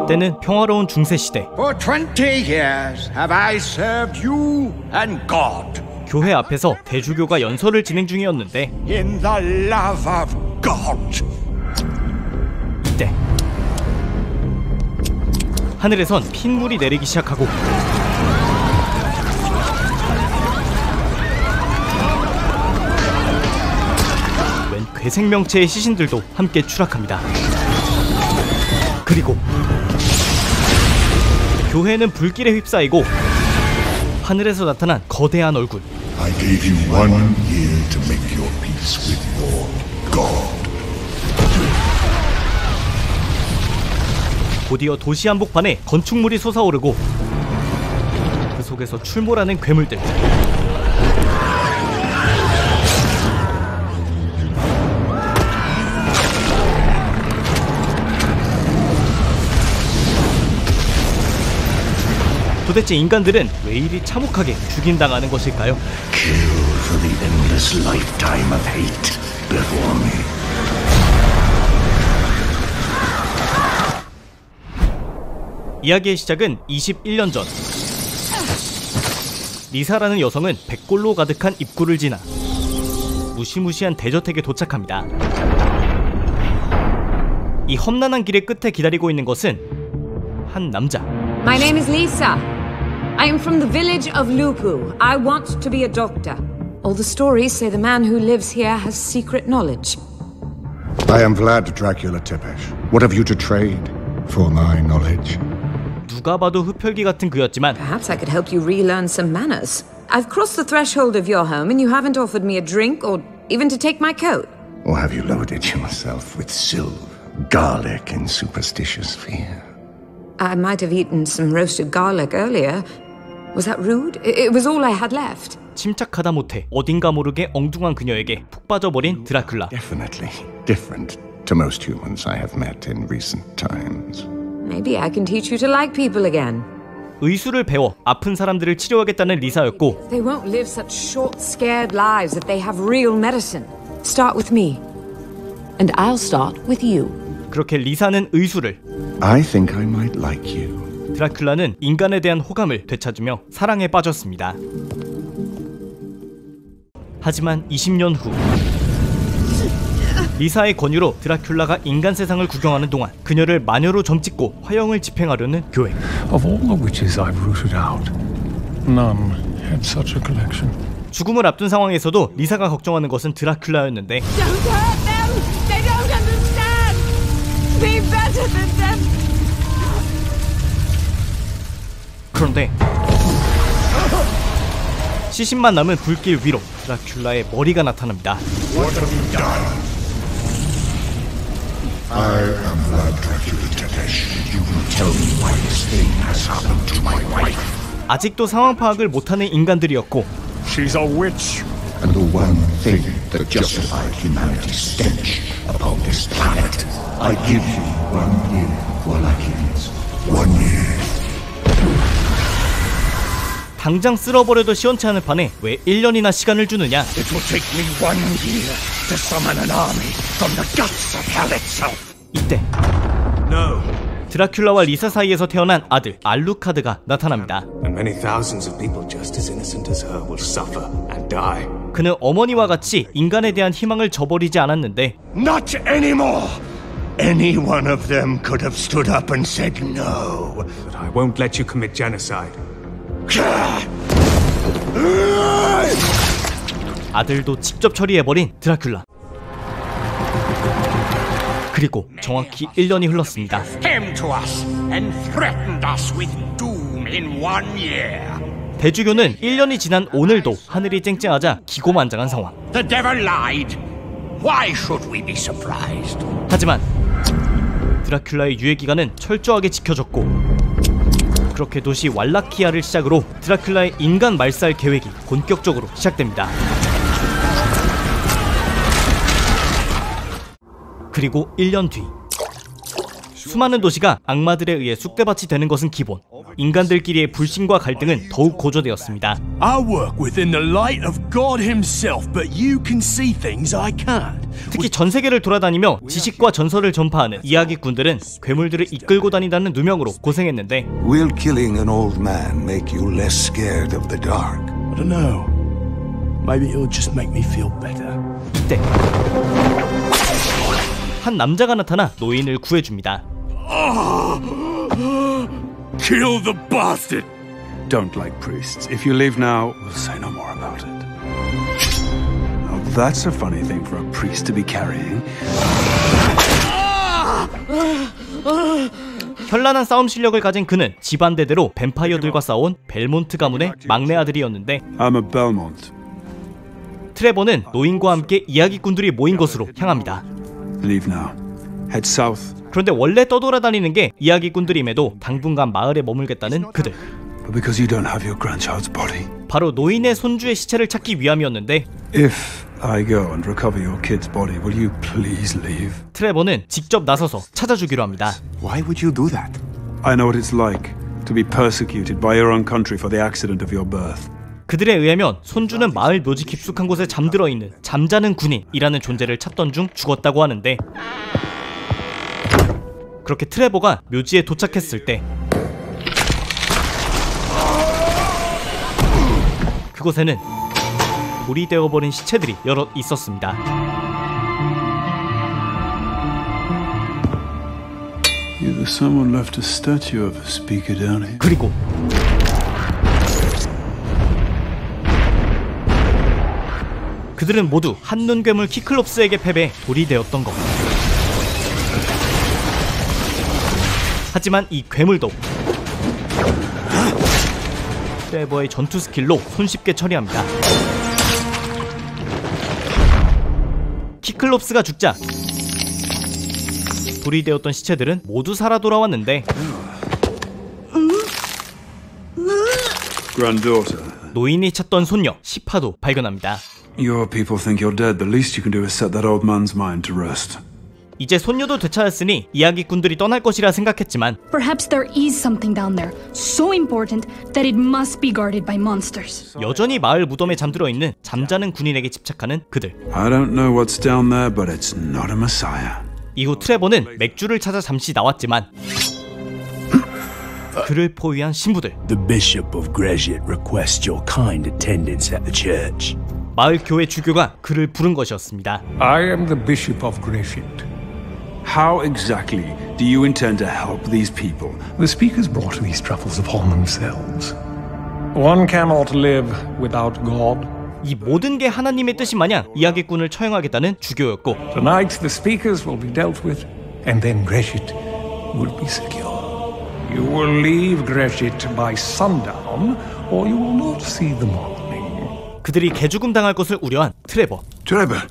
때는 평화로운 중세시대. For 20 years have I served you and God. 교회 앞에서 대주교가 연설을 진행 중이었는데 In the love of God. 이때 하늘에선 핏물이 내리기 시작하고 웬 괴생명체의 시신들도 함께 추락합니다. 그리고 교회는 불길에 휩싸이고 하늘에서 나타난 거대한 얼굴. I gave you 1 year to make your peace with your God. 곧이어 도시 한복판에 건축물이 솟아오르고 그 속에서 출몰하는 괴물들. 도대체 인간들은 왜 이리 참혹하게 죽임당하는 것일까요? Kill for the endless lifetime of hate before me. 이야기의 시작은 21년 전. 리사라는 여성은 백골로 가득한 입구를 지나 무시무시한 대저택에 도착합니다. 이 험난한 길의 끝에 기다리고 있는 것은 한 남자. My name is Lisa. I am from the village of Lupu. I want to be a doctor. All the stories say the man who lives here has secret knowledge. I am Vlad Dracula Tepesh. What have you to trade for my knowledge? 누가 봐도 흡혈귀 같은 그였지만 Perhaps I could help you relearn some manners. I've crossed the threshold of your home and you haven't offered me a drink or even to take my coat. Or have you loaded yourself with silver, garlic, and superstitious fear? I might have eaten some roasted garlic earlier. Was that rude? It was all I had left. 침착하다 못해 어딘가 모르게 엉뚱한 그녀에게 푹 빠져버린 드라큘라. Definitely different to most humans I have met in recent times. Maybe I can teach you to like people again. 의술을 배워 아픈 사람들을 치료하겠다는 리사였고 They won't live such short, scared lives if they have real medicine. Start with me. And I'll start with you. 그렇게 리사는 의술을, I think I might like you. 드라큘라는 인간에 대한 호감을 되찾으며 사랑에 빠졌습니다. 하지만 20년 후 리사의 권유로 드라큘라가 인간 세상을 구경하는 동안 그녀를 마녀로 점찍고 화형을 집행하려는 교회. Of all the witches I've rooted out, none had such a collection. 죽음을 앞둔 상황에서도 리사가 걱정하는 것은 드라큘라였는데 Don't hurt them! They don't understand! Be better than them! 그런데 시신만 남은 불길 위로 드라큘라의 머리가 나타납니다. What have you done? I am Vlad Dracula Tepesh. You will tell me why this thing has happened to my wife. 아직도 상황 파악을 못하는 인간들이었고 She's a witch. And the one thing that justified humanity's stench upon this planet. I give you 1 year for likings. 1 year. 당장 쓸어버려도 시원치 않을 판에 왜 1년이나 시간을 주느냐? It will take me 1 year to summon an army from the guts of hell itself. 이때 No. 드라큘라와 리사 사이에서 태어난 아들 알루카드가 나타납니다. And many thousands of people just as innocent as her will suffer and die. 그는 어머니와 같이 인간에 대한 희망을 저버리지 않았는데 Not anymore. Any one of them could have stood up and said no. But I won't let you commit genocide. 아들도 직접 처리해버린 드라큘라. 그리고 정확히 1년이 흘렀습니다. Came to us and threatened us with doom in 1 year. 대주교는 1년이 지난 오늘도 하늘이 쨍쨍하자 기고만장한 상황. The devil lied. Why should we be surprised? 하지만 드라큘라의 유해 기간은 철저하게 지켜졌고 그렇게 도시 왈라키아를 시작으로 드라큘라의 인간 말살 계획이 본격적으로 시작됩니다. 그리고 1년 뒤 수많은 도시가 악마들에 의해 쑥대밭이 되는 것은 기본. 인간들끼리의 불신과 갈등은 더욱 고조되었습니다. I work within the light of God himself, but you can see things I can't. 특히 전 세계를 돌아다니며 지식과 전설을 전파하는 이야기꾼들은 괴물들을 이끌고 다닌다는 누명으로 고생했는데 Will killing an old man make you less scared of the dark? I don't know. Maybe it'll just make me feel better. 이때 한 남자가 나타나 노인을 구해줍니다. Kill the bastard! Don't like priests. If you leave now, we'll say no more about it. Now that's a funny thing for a priest to be carrying. 현란한 싸움 실력을 가진 그는 집안대대로 뱀파이어들과 싸운 벨몬트 가문의 막내 아들이었는데 I'm a Belmont. 트레버는 노인과 함께 이야기꾼들이 모인 곳으로 향합니다. Leave now. Head south. 그런데 원래 떠돌아다니는 게 이야기꾼들임에도 당분간 마을에 머물겠다는 그들. But because you don't have your grandchild's body. 바로 노인의 손주의 시체를 찾기 위함이었는데 If I go and recover your kid's body, will you please leave? 트레버는 직접 나서서 찾아주기로 합니다. Why would you do that? I know what it's like to be persecuted by your own country for the accident of your birth. 그들에 의하면 손주는 마을 묘지 깊숙한 곳에 잠들어 있는 잠자는 군인이라는 존재를 찾던 중 죽었다고 하는데 그렇게 트레버가 묘지에 도착했을 때 그곳에는 돌이 되어버린 시체들이 여럿 있었습니다. Either someone left a statue of a speaker down here. 그리고 그들은 모두 한눈 괴물 키클롭스에게 패배 돌이 되었던 것. 하지만 이 괴물도 트레버의 전투 스킬로 손쉽게 처리합니다. 키클롭스가 죽자 돌이 되었던 시체들은 모두 살아 돌아왔는데 Granddaughter. 노인이 찾던 손녀 시파도 발견합니다. Your people think you're dead. The least you can do is set that old man's mind to rest. 이제 손녀도 되찾았으니 이야기꾼들이 떠날 것이라 생각했지만 Perhaps there is something down there, so important that it must be guarded by monsters. 여전히 마을 무덤에 잠들어 있는 잠자는 군인에게 집착하는 그들. I don't know what's down there, but it's not a messiah. 이후 트레버는 맥주를 찾아 잠시 나왔지만 그를 포위한 신부들. The Bishop of Greshit requests your kind attendance at the church. 마을 교회 주교가 그를 부른 것이었습니다. I am the Bishop of Greshit. How exactly do you intend to help these people? The speakers brought these troubles upon themselves. One cannot live without God. 이 모든 게 하나님의 뜻이 마냥 이야기꾼을 처형하겠다는 주교였고 Tonight the speakers will be dealt with, and then Greshit will be secure. You will leave Greshit by sundown, or you will not see the morning. 그들이 개죽음 당할 것을 우려한 트레버. Trevor,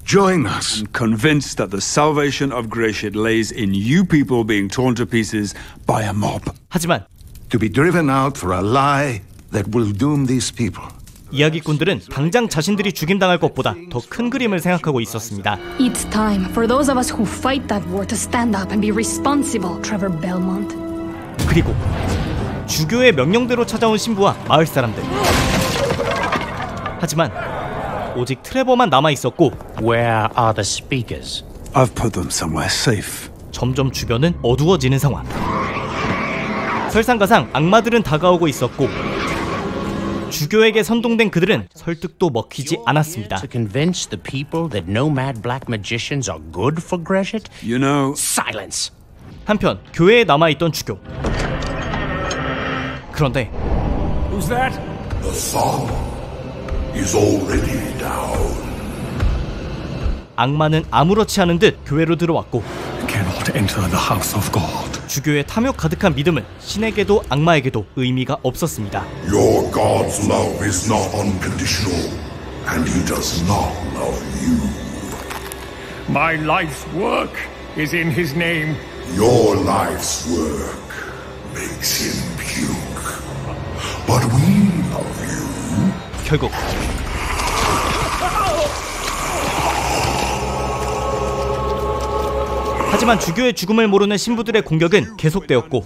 join us. I'm convinced that the salvation of Greshit lays in you people being torn to pieces by a mob. 하지만 To be driven out for a lie that will doom these people. 이야기꾼들은 당장 자신들이 죽임당할 것보다 더 큰 그림을 생각하고 있었습니다. It's time for those of us who fight that war to stand up and be responsible, Trevor Belmont. 그리고 주교의 명령대로 찾아온 신부와 마을 사람들. 하지만 오직 트레버만 남아있었고 Where are the speakers? I've put them somewhere safe. 점점 주변은 어두워지는 상황. 설상가상 악마들은 다가오고 있었고 주교에게 선동된 그들은 설득도 먹히지 않았습니다. To convince the people that no mad black magicians are good for Greshit? You know, Silence! 한편 교회에 남아있던 주교. 그런데 Who's that? The sun is already down. 악마는 아무렇지 않은 듯 교회로 들어왔고 Cannot enter the house of God. 주교의 탐욕 가득한 믿음은 신에게도 악마에게도 의미가 없었습니다. Your God's love is not unconditional, and he does not love you. My life's work is in his name. Your life's work makes him puke. But we love you. 결국 하지만 주교의 죽음을 모르는 신부들의 공격은 계속되었고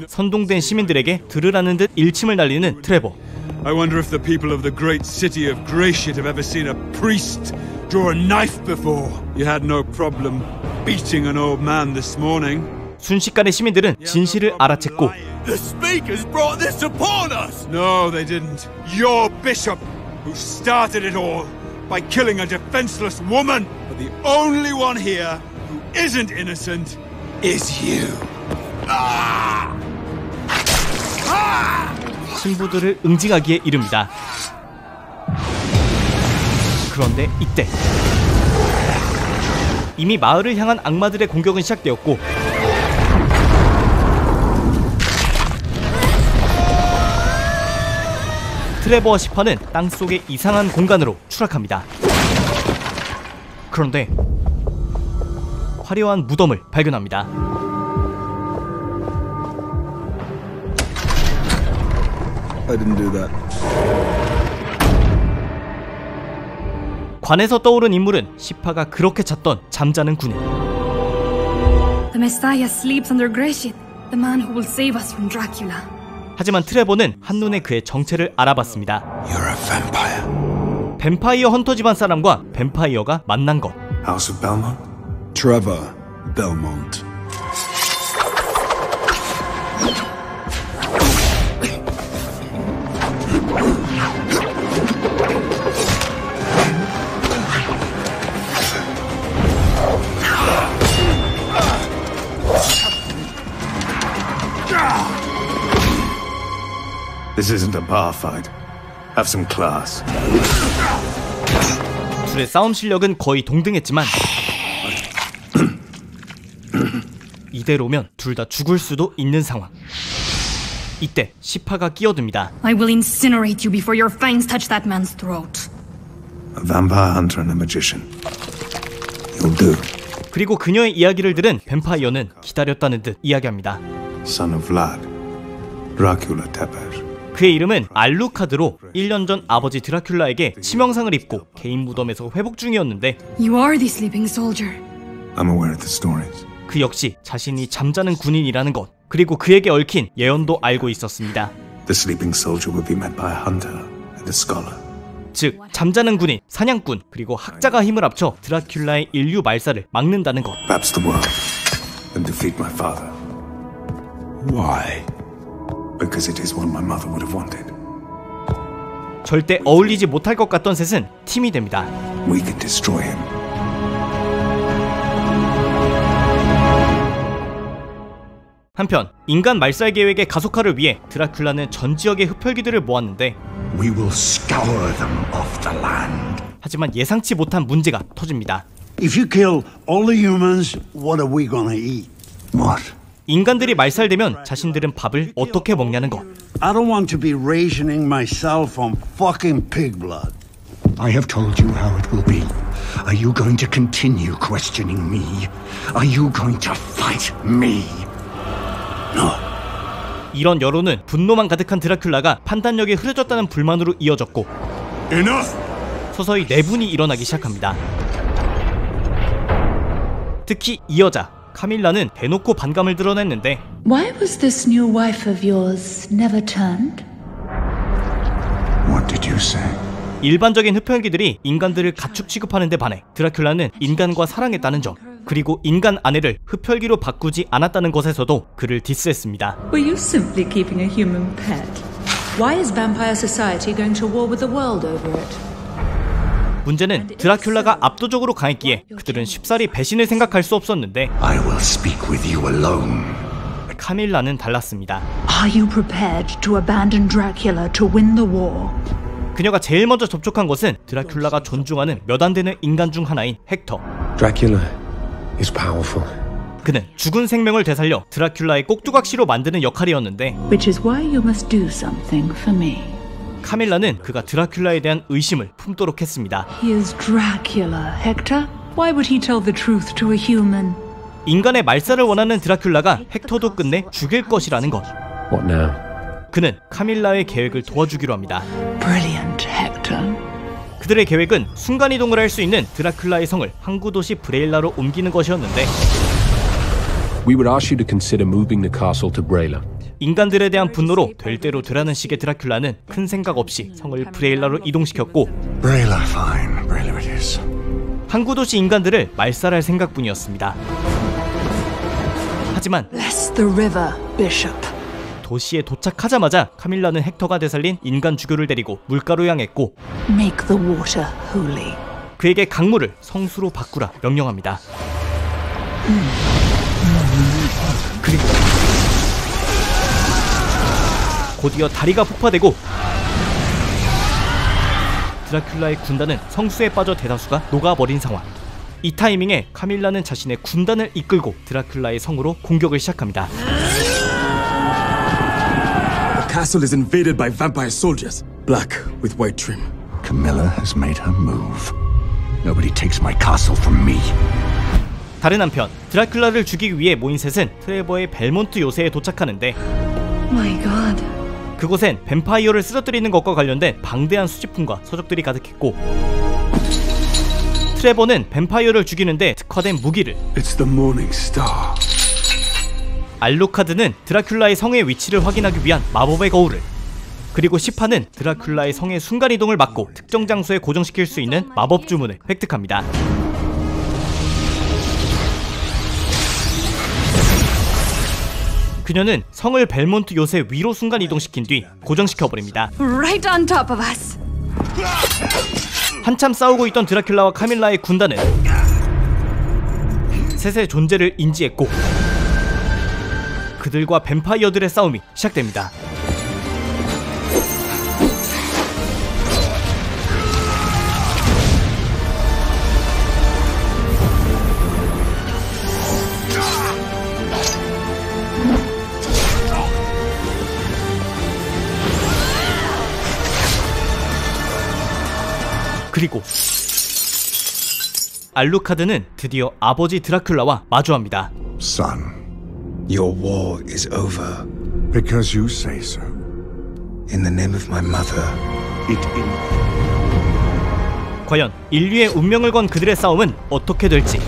선동된 시민들에게 들으라는 듯 일침을 날리는 트레버. I wonder if the people of the great city of Graciate have ever seen a priest draw a knife before. You had no problem beating an old man this morning. 순식간에 시민들은 진실을 알아챘고 The speakers brought this upon us! No, they didn't. Your bishop, who started it all by killing a defenseless woman. But the only one here who isn't innocent is you. 신부들을 응징하기에 이릅니다. 그런데 이때 이미 마을을 향한 악마들의 공격은 시작되었고 트레버와 시파는 땅속의 이상한 공간으로 추락합니다. 그런데 화려한 무덤을 발견합니다. I didn't do that. 관에서 떠오른 인물은 시파가 그렇게 찾던 잠자는 군인. The Messiah sleeps under Graciate, the man who will save us from Dracula. 하지만 트레버는 한눈에 그의 정체를 알아봤습니다. You're a vampire. 뱀파이어 헌터 집안 사람과 뱀파이어가 만난 것. House of Belmont? Trevor Belmont. This isn't a bar fight. Have some class. 둘의 싸움 실력은 거의 동등했지만 이대로면 둘 다 죽을 수도 있는 상황. 이때 시파가 끼어듭니다. I will incinerate you before your fangs touch that man's throat. A vampire hunter and a magician. You'll do. 그리고 그녀의 이야기를 들은 뱀파이어는 기다렸다는 듯 이야기합니다. Son of Vlad. Dracula Teper. 그의 이름은 알루카드로 1년 전 아버지 드라큘라에게 치명상을 입고 개인 무덤에서 회복 중이었는데 You are the sleeping soldier. I'm aware of the stories. 그 역시 자신이 잠자는 군인이라는 것, 그리고 그에게 얽힌 예언도 알고 있었습니다. The sleeping soldier will be met by a hunter and a scholar. 즉 잠자는 군인, 사냥꾼, 그리고 학자가 힘을 합쳐 드라큘라의 인류 말살을 막는다는 것. Perhaps the world and defeat my father. Why? Because it is what my mother would have wanted. 절대 어울리지 못할 것 같던 셋은 팀이 됩니다. We can destroy him. 한편 인간 말살 계획의 가속화를 위해 드라큘라는 전 지역의 흡혈귀들을 모았는데 We will scour them off the land. 하지만 예상치 못한 문제가 터집니다. If you kill all the humans, what are we gonna eat? What? 인간들이 말살되면 자신들은 밥을 어떻게 먹냐는 것. I don't want to be rationing myself on fucking pig blood. I have told you how it will be. Are you going to continue questioning me? Are you going to fight me? No. 이런 여론은 분노만 가득한 드라큘라가 판단력이 흐려졌다는 불만으로 이어졌고 Enough! 서서히 내분이 일어나기 시작합니다. 특히 이 여자 카밀라는 대놓고 반감을 드러냈는데 Why was this new wife of yours never turned? What did you say? 일반적인 흡혈귀들이 인간들을 가축 취급하는 데 반해 드라큘라는 인간과 사랑했다는 점, 그리고 인간 아내를 흡혈귀로 바꾸지 않았다는 것에서도 그를 디스했습니다. Were you simply keeping a human pet? Why is vampire society going to war with the world over it? 문제는 드라큘라가 압도적으로 강했기에 그들은 쉽사리 배신을 생각할 수 없었는데 I will speak with you alone. 카밀라는 달랐습니다. Are you prepared to abandon Dracula to win the war? 그녀가 제일 먼저 접촉한 것은 드라큘라가 존중하는 몇 안 되는 인간 중 하나인 헥터. Dracula is powerful. 그는 죽은 생명을 되살려 드라큘라의 꼭두각시로 만드는 역할이었는데 Which is why you must do something for me. 카밀라는 그가 드라큘라에 대한 의심을 품도록 했습니다. He is Dracula, Hector. Why would he tell the truth to a human? 인간의 말살을 원하는 드라큘라가 헥터도 끝내 죽일 것이라는 것. What now? 그는 카밀라의 계획을 도와주기로 합니다. Brilliant, Hector. 그들의 계획은 순간이동을 할 수 있는 드라큘라의 성을 항구 도시 브레일라로 옮기는 것이었는데 We would ask you to consider moving the castle to Brayla. 인간들에 대한 분노로 될 대로 되라는 식의 드라큘라는 큰 생각 없이 성을 브레일라로 이동시켰고 Brayla, fine. Brayla it is. 항구 도시 인간들을 말살할 생각뿐이었습니다. 하지만 Bless the river, Bishop. 도시에 도착하자마자 카밀라는 헥터가 되살린 인간 주교를 데리고 물가로 향했고 Make the water holy. 그에게 강물을 성수로 바꾸라 명령합니다. 그리고 곧이어 다리가 폭파되고 드라큘라의 군단은 성수에 빠져 대다수가 녹아버린 상황. 이 타이밍에 카밀라는 자신의 군단을 이끌고 드라큘라의 성으로 공격을 시작합니다. The castle is invaded by vampire soldiers, black with white trim. Camilla has made her move. Nobody takes my castle from me. 다른 한편 드라큘라를 죽이기 위해 모인 셋은 트레버의 벨몬트 요새에 도착하는데 My God. 그곳엔 뱀파이어를 쓰러뜨리는 것과 관련된 방대한 수집품과 서적들이 가득했고 트레버는 뱀파이어를 죽이는데 특화된 무기를 It's the Morning Star. 알루카드는 드라큘라의 성의 위치를 확인하기 위한 마법의 거울을 그리고 시파는 드라큘라의 성의 순간이동을 막고 특정 장소에 고정시킬 수 있는 마법 주문을 획득합니다. 그녀는 성을 벨몬트 요새 위로 순간이동시킨 뒤 고정시켜버립니다. Right on top of us. 한참 싸우고 있던 드라큘라와 카밀라의 군단은 셋의 존재를 인지했고 그들과 뱀파이어들의 싸움이 시작됩니다. 그리고 알루카드는 드디어 아버지 드라큘라와 마주합니다. Son, Your war is over. because you say so. In the name of my mother. 과연 인류의 운명을 건 그들의 싸움은 어떻게 될지.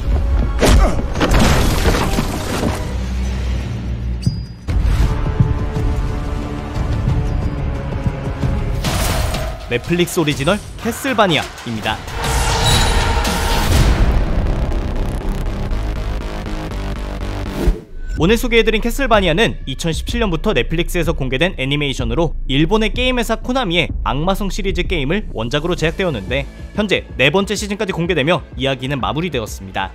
넷플릭스 오리지널 캐슬바니아입니다. 오늘 소개해드린 캐슬바니아는 2017년부터 넷플릭스에서 공개된 애니메이션으로 일본의 게임 회사 코나미의 악마성 시리즈 게임을 원작으로 제작되었는데 현재 4번째 시즌까지 공개되며 이야기는 마무리되었습니다.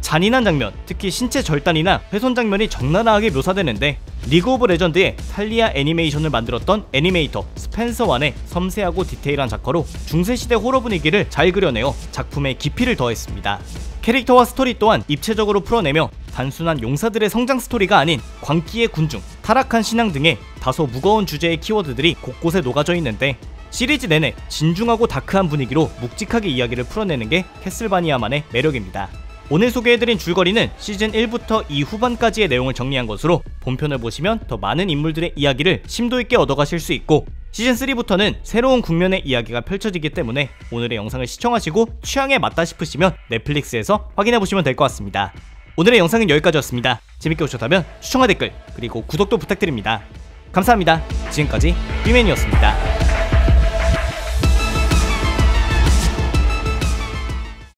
잔인한 장면, 특히 신체 절단이나 훼손 장면이 적나라하게 묘사되는데 리그 오브 레전드의 탈리아 애니메이션을 만들었던 애니메이터 스펜서 완의 섬세하고 디테일한 작화로 중세시대 호러 분위기를 잘 그려내어 작품에 깊이를 더했습니다. 캐릭터와 스토리 또한 입체적으로 풀어내며 단순한 용사들의 성장 스토리가 아닌 광기의 군중, 타락한 신앙 등의 다소 무거운 주제의 키워드들이 곳곳에 녹아져 있는데 시리즈 내내 진중하고 다크한 분위기로 묵직하게 이야기를 풀어내는 게 캐슬바니아만의 매력입니다. 오늘 소개해드린 줄거리는 시즌 1부터 2 후반까지의 내용을 정리한 것으로 본편을 보시면 더 많은 인물들의 이야기를 심도 있게 얻어가실 수 있고 시즌 3부터는 새로운 국면의 이야기가 펼쳐지기 때문에 오늘의 영상을 시청하시고 취향에 맞다 싶으시면 넷플릭스에서 확인해보시면 될 것 같습니다. 오늘의 영상은 여기까지였습니다. 재밌게 보셨다면 추천과 댓글 그리고 구독도 부탁드립니다. 감사합니다. 지금까지 삐맨이었습니다.